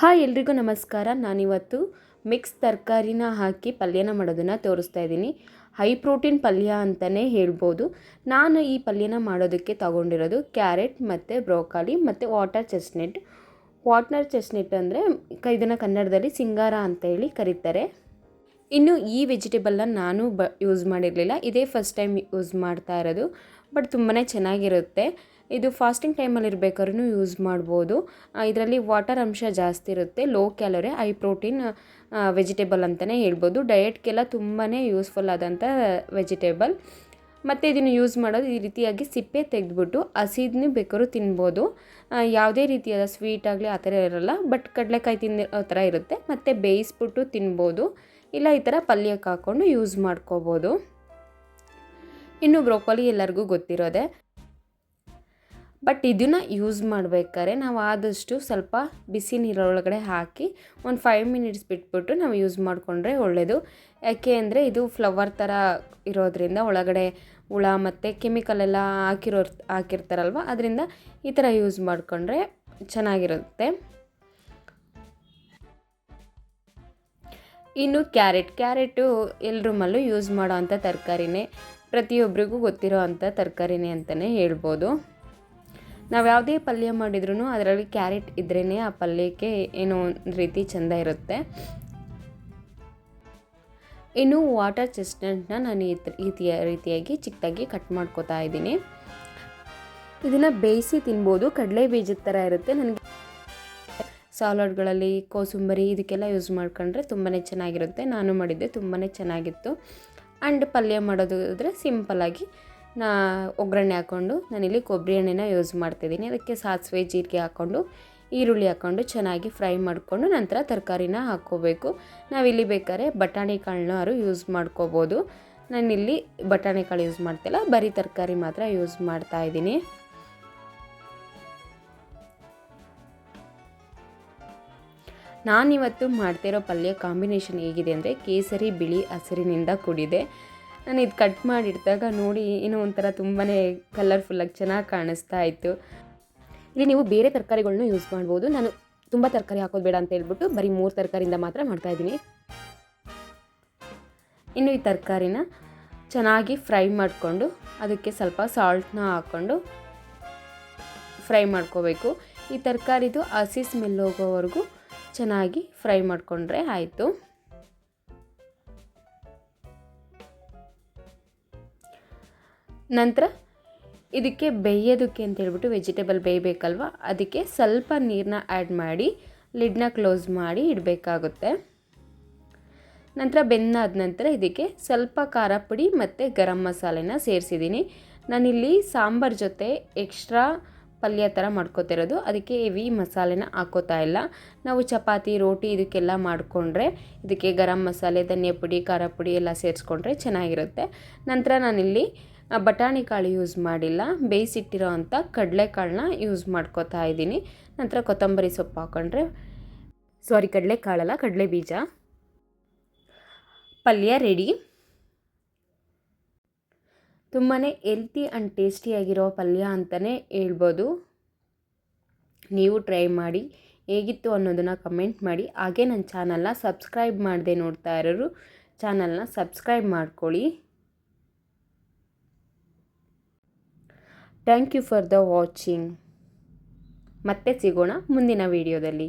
Hi ಎಲ್ರಿಗೂ ನಮಸ್ಕಾರ. ನಾನಿವತ್ತು ಮಿಕ್ಸ್ ತರಕಾರಿನ ಹಾಕಿ ಪಲ್ಯನ ಮಾಡೋದನ್ನು ತೋರಿಸ್ತಾ ಇದ್ದೀನಿ. ಹೈ ಪ್ರೋಟೀನ್ ಪಲ್ಯ ಅಂತಲೇ ಹೇಳ್ಬೋದು. ನಾನು ಈ ಪಲ್ಯನ ಮಾಡೋದಕ್ಕೆ ತಗೊಂಡಿರೋದು ಕ್ಯಾರೆಟ್ ಮತ್ತು ಬ್ರೋಕಾಲಿ ಮತ್ತು ವಾಟರ್ ಚೆಸ್ನೆಟ್ ಅಂದರೆ ಇದನ್ನು ಕನ್ನಡದಲ್ಲಿ ಸಿಂಗಾರ ಅಂತ ಹೇಳಿ ಕರೀತಾರೆ. ಇನ್ನು ಈ ವೆಜಿಟೇಬಲ್ನ ನಾನು ಯೂಸ್ ಮಾಡಿರಲಿಲ್ಲ, ಇದೇ ಫಸ್ಟ್ ಟೈಮ್ ಯೂಸ್ ಮಾಡ್ತಾ ಇರೋದು. ಬಟ್ ತುಂಬಾ ಚೆನ್ನಾಗಿರುತ್ತೆ. ಇದು ಫಾಸ್ಟಿಂಗ್ ಟೈಮಲ್ಲಿ ಇರಬೇಕಾದ್ರೂ ಯೂಸ್ ಮಾಡ್ಬೋದು. ಇದರಲ್ಲಿ ವಾಟರ್ ಅಂಶ ಜಾಸ್ತಿ ಇರುತ್ತೆ, low calorie high protein vegetable ಅಂತಲೇ ಹೇಳ್ಬೋದು. ಡಯೆಟ್ಗೆಲ್ಲ ತುಂಬಾ ಯೂಸ್ಫುಲ್ ಆದಂಥ ವೆಜಿಟೇಬಲ್. ಮತ್ತು ಇದನ್ನು ಯೂಸ್ ಮಾಡೋದು ಈ ರೀತಿಯಾಗಿ ಸಿಪ್ಪೆ ತೆಗೆದ್ಬಿಟ್ಟು ಹಸಿದನ್ನು ಬೇಕಾದ್ರೂ ತಿನ್ಬೋದು. ಯಾವುದೇ ರೀತಿಯಾದ ಸ್ವೀಟ್ ಆಗಲಿ ಆ ಥರ ಇರೋಲ್ಲ, ಬಟ್ ಕಡಲೆಕಾಯಿ ತಿನ್ನೋ ಥರ ಇರುತ್ತೆ. ಮತ್ತು ಬೇಯಿಸ್ಬಿಟ್ಟು ತಿನ್ಬೋದು, ಇಲ್ಲ ಈ ಥರ ಪಲ್ಯಕ್ಕೆ ಹಾಕ್ಕೊಂಡು ಯೂಸ್ ಮಾಡ್ಕೋಬೋದು. ಇನ್ನು ಬ್ರೋಕೊಲಿ ಎಲ್ಲರಿಗೂ ಗೊತ್ತಿರೋದೆ. ಬಟ್ ಇದನ್ನು ಯೂಸ್ ಮಾಡಬೇಕಾದ್ರೆ ನಾವು ಆದಷ್ಟು ಸ್ವಲ್ಪ ಬಿಸಿ ನೀರೊಳಗಡೆ ಹಾಕಿ ಒಂದು 5 ಮಿನಿಟ್ಸ್ ಬಿಟ್ಬಿಟ್ಟು ನಾವು ಯೂಸ್ ಮಾಡಿಕೊಂಡ್ರೆ ಒಳ್ಳೆಯದು. ಯಾಕೆ ಅಂದರೆ ಇದು ಫ್ಲವರ್ ಥರ ಇರೋದ್ರಿಂದ ಒಳಗಡೆ ಹುಳ ಮತ್ತು ಕೆಮಿಕಲ್ ಎಲ್ಲ ಹಾಕಿರ್ತಾರಲ್ವ, ಅದರಿಂದ ಈ ಥರ ಯೂಸ್ ಮಾಡಿಕೊಂಡ್ರೆ ಚೆನ್ನಾಗಿರುತ್ತೆ. ಇನ್ನು ಕ್ಯಾರೆಟು ಎಲ್ಲರ ಮಲ್ಲೂ ಯೂಸ್ ಮಾಡೋ ಅಂಥ ತರಕಾರಿನೇ, ಪ್ರತಿಯೊಬ್ಬರಿಗೂ ಗೊತ್ತಿರೋ ಅಂಥ ತರಕಾರಿನೇ ಅಂತಲೇ ಹೇಳ್ಬೋದು. ನಾವು ಯಾವುದೇ ಪಲ್ಯ ಮಾಡಿದ್ರೂ ಅದರಲ್ಲಿ ಕ್ಯಾರೆಟ್ ಇದ್ರೇ ಆ ಪಲ್ಯಕ್ಕೆ ಏನೋ ಒಂದು ರೀತಿ ಚೆಂದ ಇರುತ್ತೆ. ಇನ್ನು ವಾಟರ್ ಚೆಸ್ಟ್ನಟ್ನ ನಾನು ಈ ರೀತಿಯಾಗಿ ಚಿಕ್ಕದಾಗಿ ಕಟ್ ಮಾಡ್ಕೋತಾ ಇದ್ದೀನಿ. ಇದನ್ನು ಬೇಯಿಸಿ ತಿನ್ಬೋದು, ಕಡಲೆ ಬೀಜದ ಥರ ಇರುತ್ತೆ. ನನಗೆ ಸಾಲಡ್ಗಳಲ್ಲಿ ಕೋಸಂಬರಿ ಇದಕ್ಕೆಲ್ಲ ಯೂಸ್ ಮಾಡ್ಕೊಂಡ್ರೆ ತುಂಬಾ ಚೆನ್ನಾಗಿರುತ್ತೆ. ನಾನು ಮಾಡಿದ್ದೆ, ತುಂಬಾ ಚೆನ್ನಾಗಿತ್ತು. ಆ್ಯಂಡ್ ಪಲ್ಯ ಮಾಡೋದಾದರೆ ಸಿಂಪಲ್ಲಾಗಿ ಒಗ್ಗರಣೆ ಹಾಕ್ಕೊಂಡು ನಾನಿಲ್ಲಿ ಕೊಬ್ಬರಿ ಎಣ್ಣೆನ ಯೂಸ್ ಮಾಡ್ತಿದ್ದೀನಿ. ಅದಕ್ಕೆ ಸಾಸಿವೆ ಜೀರಿಗೆ ಹಾಕ್ಕೊಂಡು ಈರುಳ್ಳಿ ಹಾಕ್ಕೊಂಡು ಚೆನ್ನಾಗಿ ಫ್ರೈ ಮಾಡಿಕೊಂಡು ನಂತರ ತರಕಾರಿನ ಹಾಕ್ಕೋಬೇಕು. ನಾವಿಲ್ಲಿ ಬೇಕಾದ್ರೆ ಬಟಾಣಿ ಕಾಳನ್ನಾರು ಯೂಸ್ ಮಾಡ್ಕೋಬೋದು. ನಾನಿಲ್ಲಿ ಬಟಾಣಿ ಕಾಳು ಯೂಸ್ ಮಾಡ್ತಿಲ್ಲ, ಬರೀ ತರಕಾರಿ ಮಾತ್ರ ಯೂಸ್ ಮಾಡ್ತಾಯಿದ್ದೀನಿ. ನಾನಿವತ್ತು ಮಾಡ್ತಿರೋ ಪಲ್ಯ ಕಾಂಬಿನೇಷನ್ ಹೇಗಿದೆ ಅಂದರೆ ಕೇಸರಿ ಬಿಳಿ ಹಸಿರಿನಿಂದ ಕೂಡಿದೆ. ನಾನು ಇದು ಕಟ್ ಮಾಡಿಡಿದಾಗ ನೋಡಿ ಏನೋ ಒಂಥರ ತುಂಬಾ ಕಲರ್ಫುಲ್ಲಾಗಿ ಚೆನ್ನಾಗಿ ಕಾಣಿಸ್ತಾ ಇತ್ತು. ಇಲ್ಲಿ ನೀವು ಬೇರೆ ತರಕಾರಿಗಳನ್ನೂ ಯೂಸ್ ಮಾಡ್ಬೋದು. ನಾನು ತುಂಬ ತರಕಾರಿ ಹಾಕೋದು ಬೇಡ ಅಂತ ಹೇಳ್ಬಿಟ್ಟು ಬರೀ 3 ತರಕಾರಿಯಿಂದ ಮಾತ್ರ ಮಾಡ್ತಾಯಿದ್ದೀನಿ. ಇನ್ನು ಈ ತರಕಾರಿನ ಚೆನ್ನಾಗಿ ಫ್ರೈ ಮಾಡಿಕೊಂಡು ಅದಕ್ಕೆ ಸ್ವಲ್ಪ ಸಾಲ್ಟ್ನ ಹಾಕ್ಕೊಂಡು ಫ್ರೈ ಮಾಡ್ಕೋಬೇಕು. ಈ ತರಕಾರಿದು ಹಸಿ ಸ್ಮೆಲ್ ಹೋಗೋವರೆಗೂ ಚೆನ್ನಾಗಿ ಫ್ರೈ ಮಾಡಿಕೊಂಡ್ರೆ ಆಯಿತು. ನಂತರ ಇದಕ್ಕೆ ಬೇಯೋದಕ್ಕೆ ಅಂತ ಹೇಳ್ಬಿಟ್ಟು ವೆಜಿಟೇಬಲ್ ಬೇಯಬೇಕಲ್ವ, ಅದಕ್ಕೆ ಸ್ವಲ್ಪ ನೀರನ್ನ ಆ್ಯಡ್ ಮಾಡಿ ಲಿಡ್ನ ಕ್ಲೋಸ್ ಮಾಡಿ ಇಡಬೇಕಾಗುತ್ತೆ. ನಂತರ ಬೆಂದಾದ ನಂತರ ಇದಕ್ಕೆ ಸ್ವಲ್ಪ ಖಾರ ಪುಡಿ ಮತ್ತು ಗರಂ ಮಸಾಲೆನ ಸೇರಿಸಿದ್ದೀನಿ. ನಾನಿಲ್ಲಿ ಸಾಂಬಾರು ಜೊತೆ ಎಕ್ಸ್ಟ್ರಾ ಪಲ್ಯ ಥರ ಮಾಡ್ಕೋತಿರೋದು, ಅದಕ್ಕೆ ಹೆವಿ ಮಸಾಲೆನ ಹಾಕೋತಾ ಇಲ್ಲ. ನಾವು ಚಪಾತಿ ರೋಟಿ ಇದಕ್ಕೆಲ್ಲ ಮಾಡಿಕೊಂಡ್ರೆ ಇದಕ್ಕೆ ಗರಂ ಮಸಾಲೆ ಧನಿಯಾ ಪುಡಿ ಖಾರ ಪುಡಿ ಎಲ್ಲ ಸೇರಿಸ್ಕೊಂಡ್ರೆ ಚೆನ್ನಾಗಿರುತ್ತೆ. ನಂತರ ನಾನಿಲ್ಲಿ ಬಟಾಣಿ ಕಾಳು ಯೂಸ್ ಮಾಡಿಲ್ಲ, ಬೇಯಿಸಿಟ್ಟಿರೋ ಅಂಥ ಕಡಲೆಕಾಳನ್ನ ಯೂಸ್ ಮಾಡ್ಕೋತಾ ಇದ್ದೀನಿ. ನಂತರ ಕೊತ್ತಂಬರಿ ಸೊಪ್ಪು ಹಾಕ್ಕೊಂಡ್ರೆ ಕಡಲೆಕಾಳಲ್ಲ ಕಡಲೆ ಬೀಜ. ಪಲ್ಯ ರೆಡಿ. ತುಂಬಾ ಹೆಲ್ತಿ ಆ್ಯಂಡ್ ಟೇಸ್ಟಿಯಾಗಿರೋ ಪಲ್ಯ ಅಂತಲೇ ಹೇಳ್ಬೋದು. ನೀವು ಟ್ರೈ ಮಾಡಿ ಹೇಗಿತ್ತು ಅನ್ನೋದನ್ನು ಕಮೆಂಟ್ ಮಾಡಿ. ಹಾಗೆ ನನ್ನ ಚಾನಲ್ನ ಸಬ್ಸ್ಕ್ರೈಬ್ ಮಾಡದೆ ನೋಡ್ತಾ ಇರೋರು ಚಾನಲ್ನ ಸಬ್ಸ್ಕ್ರೈಬ್ ಮಾಡ್ಕೊಳ್ಳಿ. Thank you for the watching. ಮತ್ತೆ ಸಿಗೋಣ ಮುಂದಿನ ವಿಡಿಯೋದಲ್ಲಿ.